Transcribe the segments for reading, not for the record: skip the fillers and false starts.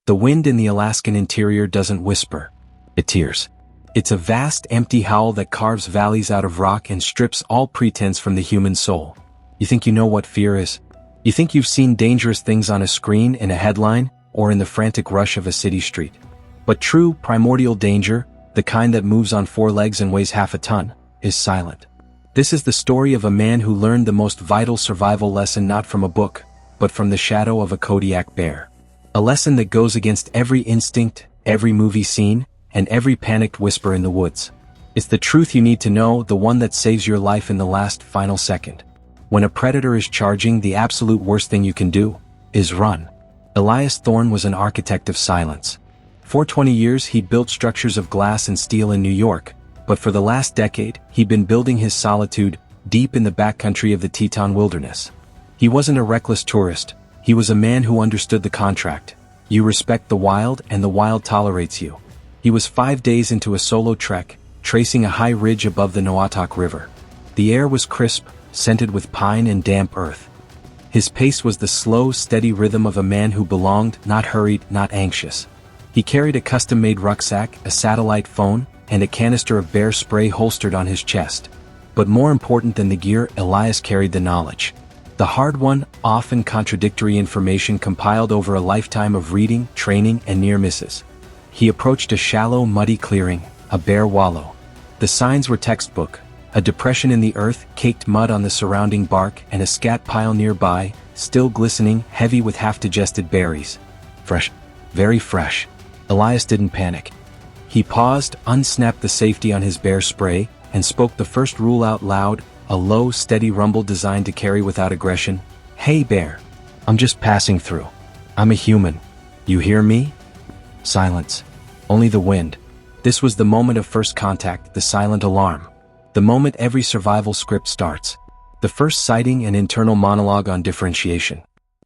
The wind in the Alaskan interior doesn't whisper. It tears. It's a vast, empty howl that carves valleys out of rock and strips all pretense from the human soul. You think you know what fear is? You think you've seen dangerous things on a screen, in a headline, or in the frantic rush of a city street. But true, primordial danger, the kind that moves on four legs and weighs half a ton, is silent. This is the story of a man who learned the most vital survival lesson not from a book, but from the shadow of a Kodiak bear. A lesson that goes against every instinct, every movie scene, and every panicked whisper in the woods. It's the truth you need to know, the one that saves your life in the last, final second. When a predator is charging, the absolute worst thing you can do is run. Elias Thorne was an architect of silence. For 20 years he'd built structures of glass and steel in New York, but for the last decade, he'd been building his solitude deep in the backcountry of the Teton wilderness. He wasn't a reckless tourist, he was a man who understood the contract. You respect the wild and the wild tolerates you. He was 5 days into a solo trek, tracing a high ridge above the Noatak River. The air was crisp, scented with pine and damp earth. His pace was the slow, steady rhythm of a man who belonged, not hurried, not anxious. He carried a custom-made rucksack, a satellite phone, and a canister of bear spray holstered on his chest. But more important than the gear, Elias carried the knowledge. The hard-won, often contradictory information compiled over a lifetime of reading, training, and near misses. He approached a shallow, muddy clearing, a bear wallow. The signs were textbook: a depression in the earth, caked mud on the surrounding bark, and a scat pile nearby, still glistening, heavy with half-digested berries. Fresh. Very fresh. Elias didn't panic. He paused, unsnapped the safety on his bear spray, and spoke the first rule out loud, a low, steady rumble designed to carry without aggression. "Hey bear. I'm just passing through. I'm a human. You hear me?" Silence. Only the wind. This was the moment of first contact, the silent alarm. The moment every survival script starts. The first sighting, an internal monologue on differentiation.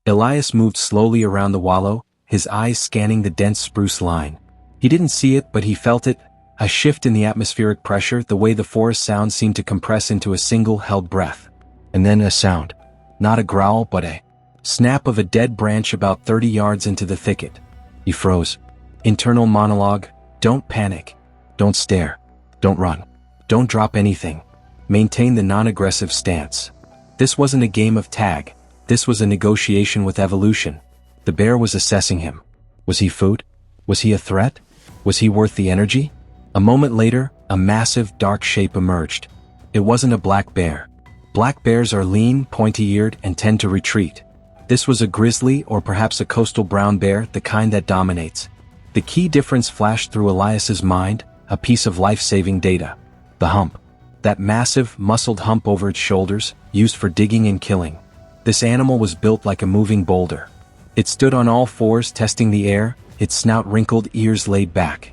Elias moved slowly around the wallow, his eyes scanning the dense spruce line. He didn't see it, but he felt it, a shift in the atmospheric pressure, the way the forest sound seemed to compress into a single held breath. And then a sound. Not a growl, but a snap of a dead branch about 30 yards into the thicket. He froze. Internal monologue: don't panic. Don't stare. Don't run. Don't drop anything. Maintain the non-aggressive stance. This wasn't a game of tag. This was a negotiation with evolution. The bear was assessing him. Was he food? Was he a threat? Was he worth the energy? A moment later, a massive, dark shape emerged. It wasn't a black bear. Black bears are lean, pointy-eared, and tend to retreat. This was a grizzly, or perhaps a coastal brown bear, the kind that dominates. The key difference flashed through Elias's mind, a piece of life-saving data. The hump. That massive, muscled hump over its shoulders, used for digging and killing. This animal was built like a moving boulder. It stood on all fours, testing the air, its snout wrinkled, ears laid back.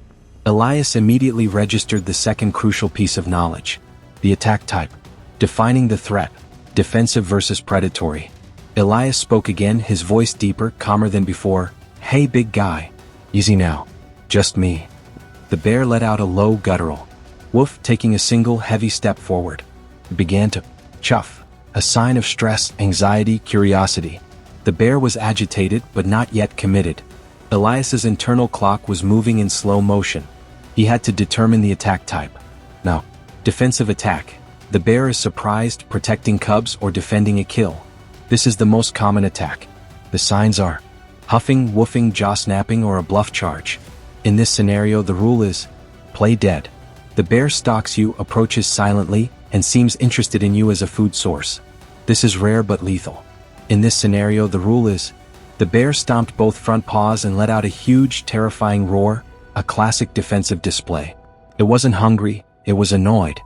Elias immediately registered the second crucial piece of knowledge. The attack type. Defining the threat. Defensive versus predatory. Elias spoke again, his voice deeper, calmer than before. "Hey big guy. Easy now. Just me." The bear let out a low guttural. Woof, taking a single heavy step forward. It began to chuff, a sign of stress, anxiety, curiosity. The bear was agitated but not yet committed. Elias's internal clock was moving in slow motion. He had to determine the attack type. Now, defensive attack. The bear is surprised, protecting cubs, or defending a kill. This is the most common attack. The signs are huffing, woofing, jaw snapping, or a bluff charge. In this scenario, the rule is play dead. The bear stalks you, approaches silently, and seems interested in you as a food source. This is rare but lethal. In this scenario, the rule is the bear stomped both front paws and let out a huge, terrifying roar, a classic defensive display. It wasn't hungry, it was annoyed.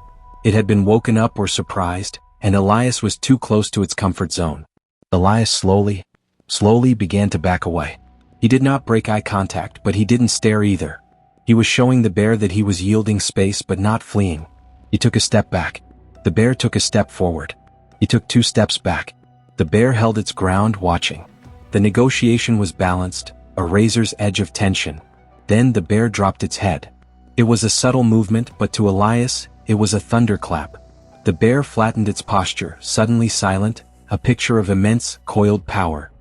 It had been woken up or surprised, and Elias was too close to its comfort zone. Elias slowly began to back away. He did not break eye contact, but he didn't stare either. He was showing the bear that he was yielding space but not fleeing. He took a step back. The bear took a step forward. He took 2 steps back. The bear held its ground, watching. The negotiation was balanced, a razor's edge of tension. Then the bear dropped its head. It was a subtle movement, but to Elias, it was a thunderclap. The bear flattened its posture, suddenly silent, a picture of immense, coiled power.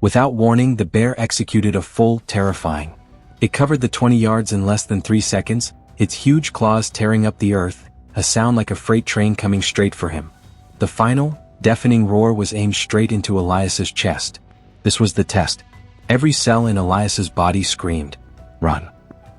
Without warning, the bear executed a full, terrifying. It covered the 20 yards in less than 3 seconds, its huge claws tearing up the earth, a sound like a freight train coming straight for him. The final, deafening roar was aimed straight into Elias's chest. This was the test. Every cell in Elias's body screamed, "Run."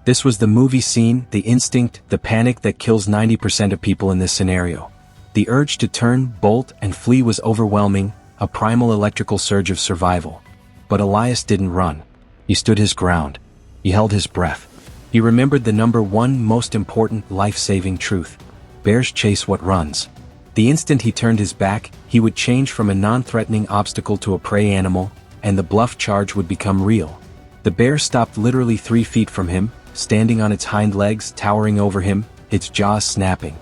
This was the movie scene, the instinct, the panic that kills 90% of people in this scenario. The urge to turn, bolt, and flee was overwhelming, a primal electrical surge of survival. But Elias didn't run. He stood his ground. He held his breath. He remembered the number one most important life-saving truth. Bears chase what runs. The instant he turned his back, he would change from a non-threatening obstacle to a prey animal, and the bluff charge would become real. The bear stopped literally 3 feet from him, standing on its hind legs, towering over him, its jaws snapping.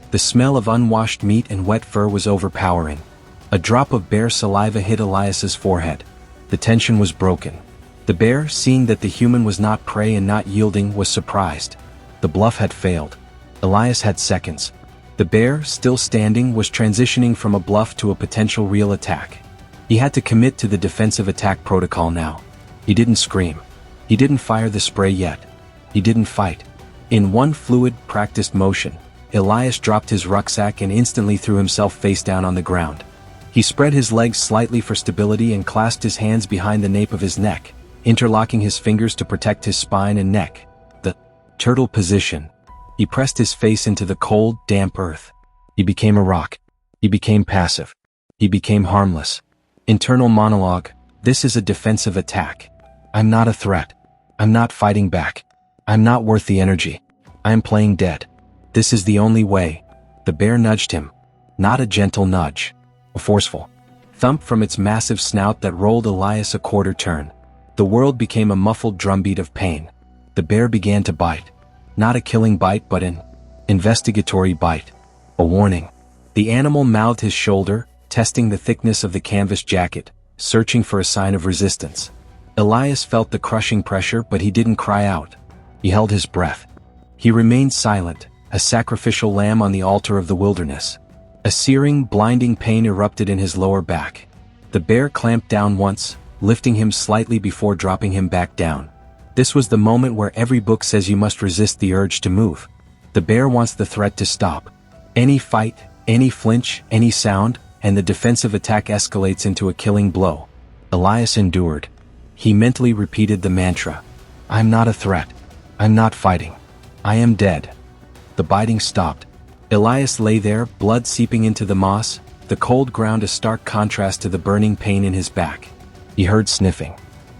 The smell of unwashed meat and wet fur was overpowering. A drop of bear saliva hit Elias's forehead. The tension was broken. The bear, seeing that the human was not prey and not yielding, was surprised. The bluff had failed. Elias had seconds. The bear, still standing, was transitioning from a bluff to a potential real attack. He had to commit to the defensive attack protocol now. He didn't scream. He didn't fire the spray yet. He didn't fight. In one fluid, practiced motion, Elias dropped his rucksack and instantly threw himself face down on the ground. He spread his legs slightly for stability and clasped his hands behind the nape of his neck, interlocking his fingers to protect his spine and neck. The turtle position. He pressed his face into the cold, damp earth. He became a rock. He became passive. He became harmless. Internal monologue: this is a defensive attack. I'm not a threat. I'm not fighting back. I'm not worth the energy. I am playing dead. This is the only way. The bear nudged him. Not a gentle nudge. A forceful thump from its massive snout that rolled Elias a quarter turn. The world became a muffled drumbeat of pain. The bear began to bite. Not a killing bite, but an investigatory bite. A warning. The animal mouthed his shoulder, testing the thickness of the canvas jacket, searching for a sign of resistance. Elias felt the crushing pressure, but he didn't cry out. He held his breath. He remained silent, a sacrificial lamb on the altar of the wilderness. A searing, blinding pain erupted in his lower back. The bear clamped down once, lifting him slightly before dropping him back down. This was the moment where every book says you must resist the urge to move. The bear wants the threat to stop. Any fight, any flinch, any sound, and the defensive attack escalates into a killing blow. Elias endured. He mentally repeated the mantra. I'm not a threat. I'm not fighting. I am dead. The biting stopped. Elias lay there, blood seeping into the moss, the cold ground a stark contrast to the burning pain in his back. He heard sniffing.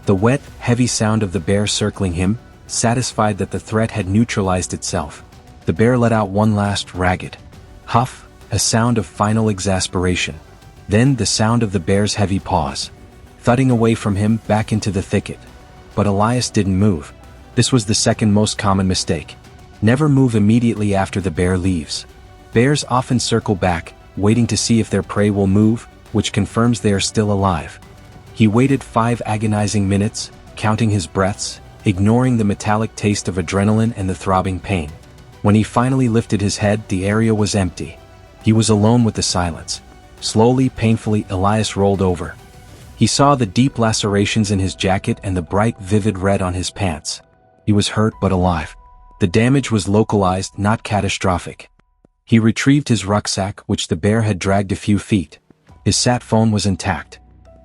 The wet, heavy sound of the bear circling him, satisfied that the threat had neutralized itself. The bear let out one last ragged huff, a sound of final exasperation. Then the sound of the bear's heavy paws, thudding away from him back into the thicket. But Elias didn't move. This was the second most common mistake. Never move immediately after the bear leaves. Bears often circle back, waiting to see if their prey will move, which confirms they are still alive. He waited 5 agonizing minutes, counting his breaths, ignoring the metallic taste of adrenaline and the throbbing pain. When he finally lifted his head, the area was empty. He was alone with the silence. Slowly, painfully, Elias rolled over. He saw the deep lacerations in his jacket and the bright, vivid red on his pants. He was hurt but alive. The damage was localized, not catastrophic. He retrieved his rucksack, which the bear had dragged a few feet. His sat phone was intact.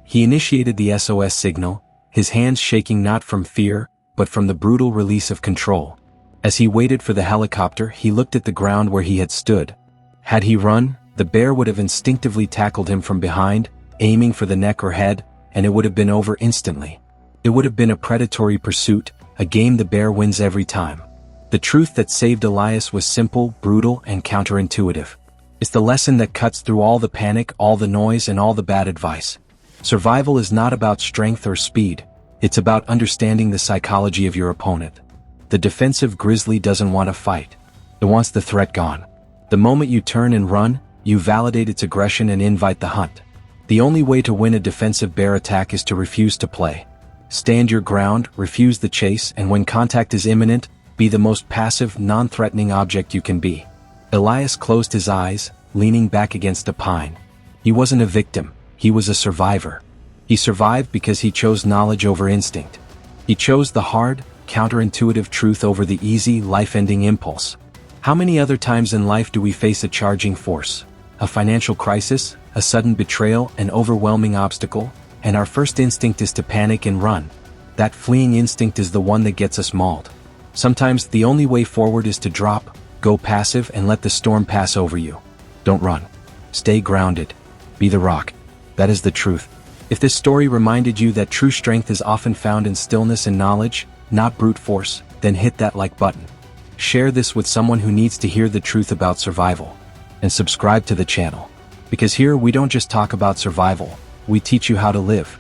He initiated the SOS signal, his hands shaking not from fear, but from the brutal release of control. As he waited for the helicopter, he looked at the ground where he had stood. Had he run, the bear would have instinctively tackled him from behind, aiming for the neck or head, and it would have been over instantly. It would have been a predatory pursuit, a game the bear wins every time. The truth that saved Elias was simple, brutal, and counterintuitive. It's the lesson that cuts through all the panic, all the noise, and all the bad advice. Survival is not about strength or speed. It's about understanding the psychology of your opponent. The defensive grizzly doesn't want to fight. It wants the threat gone. The moment you turn and run, you validate its aggression and invite the hunt. The only way to win a defensive bear attack is to refuse to play. Stand your ground, refuse the chase, and when contact is imminent, be the most passive, non-threatening object you can be. Elias closed his eyes, leaning back against a pine. He wasn't a victim, he was a survivor. He survived because he chose knowledge over instinct. He chose the hard, counterintuitive truth over the easy, life-ending impulse. How many other times in life do we face a charging force? A financial crisis, a sudden betrayal, an overwhelming obstacle, and our first instinct is to panic and run. That fleeing instinct is the one that gets us mauled. Sometimes the only way forward is to drop, go passive, and let the storm pass over you. Don't run. Stay grounded. Be the rock. That is the truth. If this story reminded you that true strength is often found in stillness and knowledge, not brute force, then hit that like button. Share this with someone who needs to hear the truth about survival. And subscribe to the channel. Because here we don't just talk about survival, we teach you how to live.